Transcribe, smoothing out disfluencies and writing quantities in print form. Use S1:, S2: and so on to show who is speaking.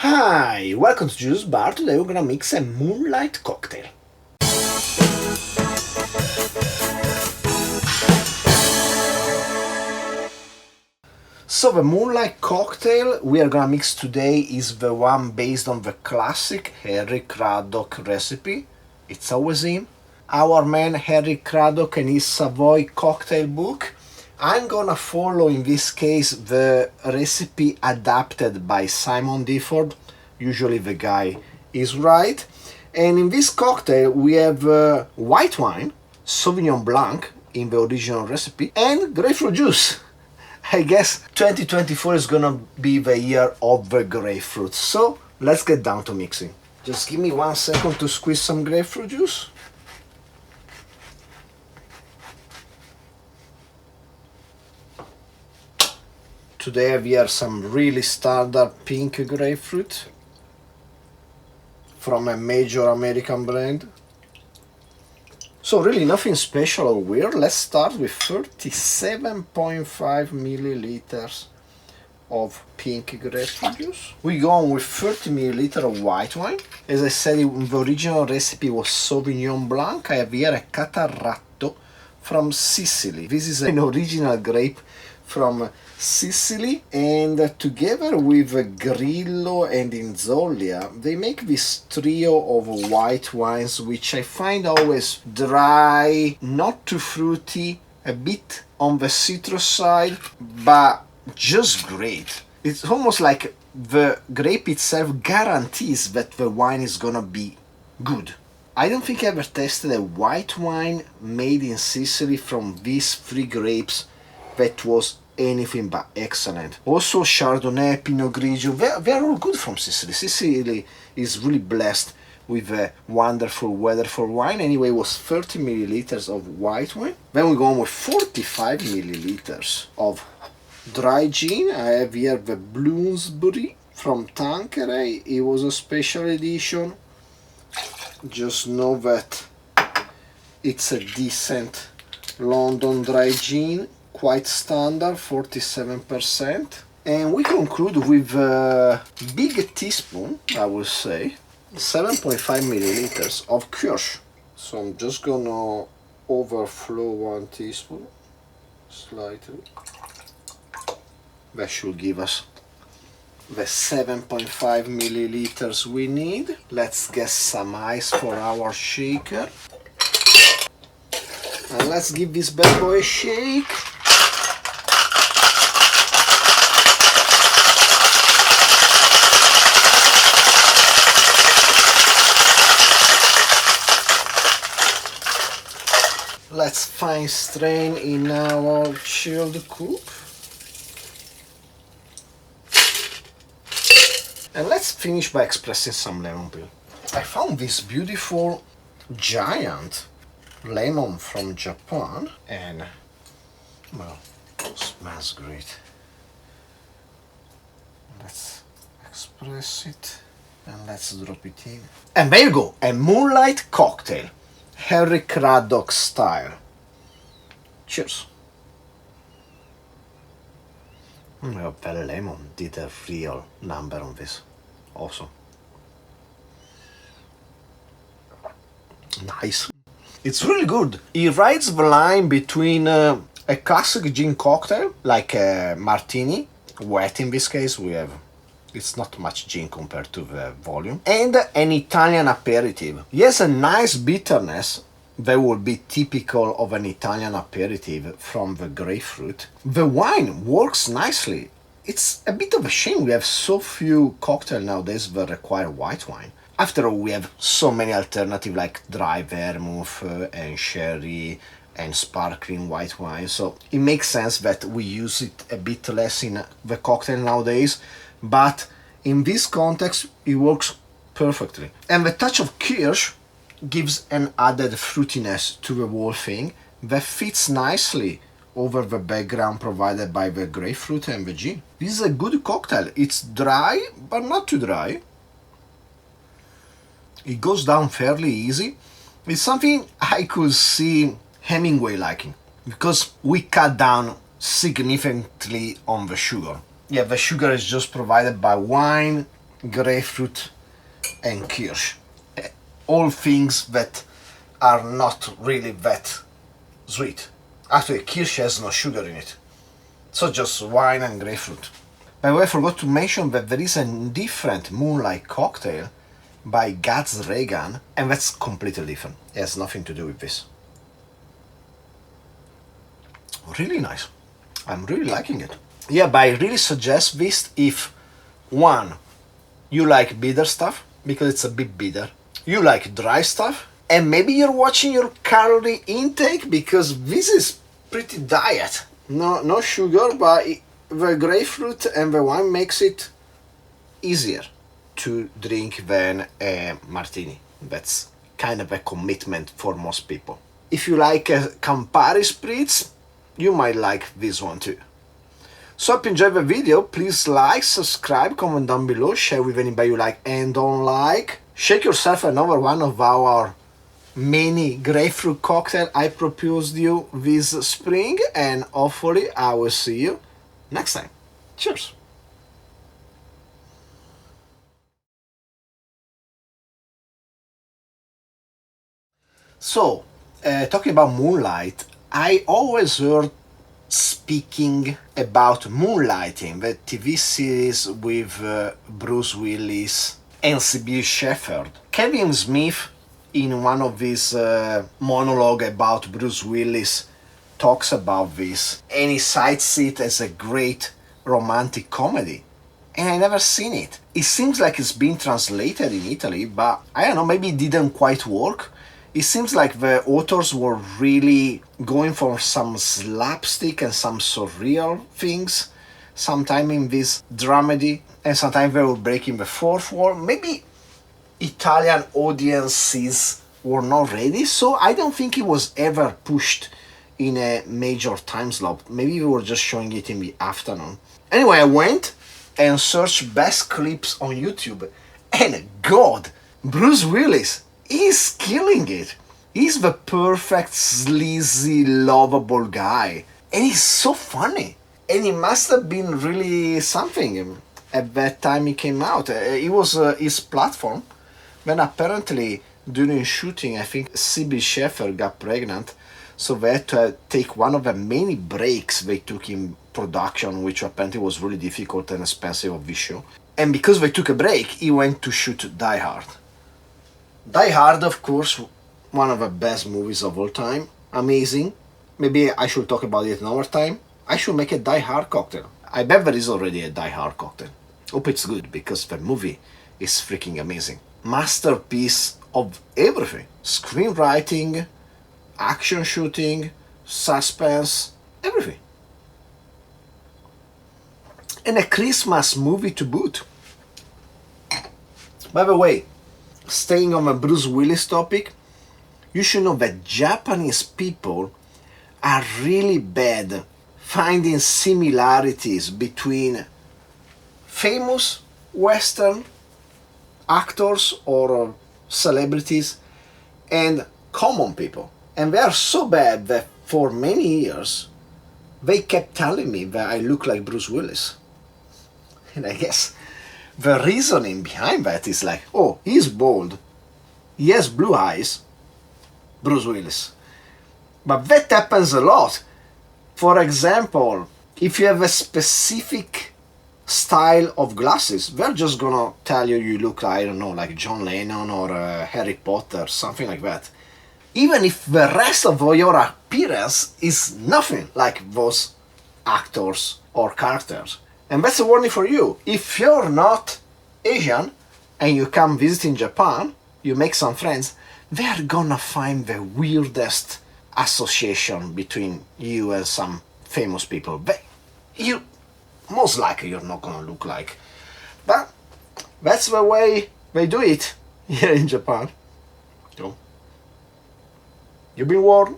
S1: Hi, welcome to Juice Bar. Today we're gonna mix a Moonlight cocktail. So the Moonlight cocktail we are gonna mix today is the one based on the classic Harry Craddock recipe. It's always him. Our man Harry Craddock and his Savoy cocktail book. I'm gonna follow in this case the recipe adapted by Simon Difford. Usually the guy is right. And in this cocktail we have white wine, Sauvignon Blanc in the original recipe, and grapefruit juice. I guess 2024 is gonna be the year of the grapefruit. So let's get down to mixing. Just give me 1 second to squeeze some grapefruit juice. Today we have some really standard pink grapefruit from a major American brand. So really nothing special or weird. Let's start with 37.5 milliliters of pink grapefruit juice. We go on with 30 milliliters of white wine. As I said, the original recipe was Sauvignon Blanc. I have here a Catarratto from Sicily. This is an original grape from Sicily, and together with Grillo and Inzollia they make this trio of white wines which I find always dry, not too fruity, a bit on the citrus side, but just great. It's almost like the grape itself guarantees that the wine is gonna be good. I don't think I ever tasted a white wine made in Sicily from these three grapes that was anything but excellent. Also Chardonnay, Pinot Grigio, they're all good from Sicily. Sicily is really blessed with a wonderful weather for wine. Anyway, it was 30 milliliters of white wine. Then we go on with 45 milliliters of dry gin. I have here the Bloomsbury from Tanqueray. It was a special edition. Just know that it's a decent London dry gin. Quite standard, 47%. And we conclude with a big teaspoon, I would say, 7.5 milliliters of Kirsch. So I'm just gonna overflow 1 teaspoon, slightly. That should give us the 7.5 milliliters we need. Let's get some ice for our shaker. And let's give this bad boy a shake. Let's fine strain in our chilled coupe. And let's finish by expressing some lemon peel. I found this beautiful giant lemon from Japan and, well, smells great. Let's express it and let's drop it in. And there you go, a Moonlight cocktail. Harry Craddock style. Cheers. Well, the lemon did a real number on this. Awesome. Nice. It's really good. It rides the line between a classic gin cocktail, like a martini, wet in this case, it's not much gin compared to the volume, and an Italian aperitif. He has a nice bitterness that would be typical of an Italian aperitif from the grapefruit. The wine works nicely. It's a bit of a shame we have so few cocktails nowadays that require white wine. After all, we have so many alternatives like dry vermouth and sherry and sparkling white wine, so it makes sense that we use it a bit less in the cocktail nowadays, but in this context it works perfectly. And the touch of Kirsch gives an added fruitiness to the whole thing that fits nicely over the background provided by the grapefruit and the gin. This is a good cocktail. It's dry, but not too dry. It goes down fairly easy. It's something I could see Hemingway liking, because we cut down significantly on the sugar. Yeah, the sugar is just provided by wine, grapefruit and Kirsch. All things that are not really that sweet. Actually, Kirsch has no sugar in it. So just wine and grapefruit. By the way, I forgot to mention that there is a different Moonlight cocktail by Gaz Regan, and that's completely different. It has nothing to do with this. Really nice. I'm really liking it. Yeah, but I really suggest this if, one, you like bitter stuff, because it's a bit bitter. You like dry stuff, and maybe you're watching your calorie intake, because this is pretty diet. No sugar, but the grapefruit and the wine makes it easier to drink than a martini. That's kind of a commitment for most people. If you like a Campari spritz, you might like this one too. So if you enjoyed the video, please like, subscribe, comment down below, share with anybody you like and don't like. Shake yourself another one of our mini grapefruit cocktail I proposed you this spring, and hopefully I will see you next time. Cheers! So, talking about Moonlight, I always heard speaking about Moonlighting, the TV series with Bruce Willis and Sybil Shepherd. Kevin Smith, in one of his monologue about Bruce Willis, talks about this, and he cites it as a great romantic comedy. And I never seen it. It seems like it's been translated in Italy, but I don't know, maybe it didn't quite work. It seems like the authors were really going for some slapstick and some surreal things, sometime in this dramedy, and sometimes they were breaking the fourth wall. Maybe Italian audiences were not ready, so I don't think it was ever pushed in a major time slot. Maybe we were just showing it in the afternoon. Anyway, I went and searched best clips on YouTube, and God, Bruce Willis is killing it. He's the perfect sleazy, lovable guy, and he's so funny. And he must have been really something at that time he came out. It was his platform. When apparently during shooting, I think Sybil Shepherd got pregnant, so they had to take one of the many breaks they took in production, which apparently was really difficult and expensive of this show. And because they took a break, he went to shoot Die Hard. Die Hard, of course, one of the best movies of all time. Amazing. Maybe I should talk about it another time. I should make a Die Hard cocktail. I bet there is already a Die Hard cocktail. Hope it's good, because the movie is freaking amazing. Masterpiece of everything. Screenwriting, action shooting, suspense, everything. And a Christmas movie to boot. By the way, staying on the Bruce Willis topic, you should know that Japanese people are really bad finding similarities between famous Western actors or celebrities and common people. And they are so bad that for many years they kept telling me that I look like Bruce Willis. And I guess the reasoning behind that is like, oh, he's bald, he has blue eyes, Bruce Willis. But that happens a lot. For example, if you have a specific style of glasses, they're just gonna tell you look, I don't know, like John Lennon or Harry Potter, something like that. Even if the rest of your appearance is nothing like those actors or characters. And that's a warning for you. If you're not Asian and you come visit in Japan, you make some friends, they're gonna find the weirdest association between you and some famous people. You most likely you're not gonna look like. But that's the way they do it here in Japan. So, you've been warned.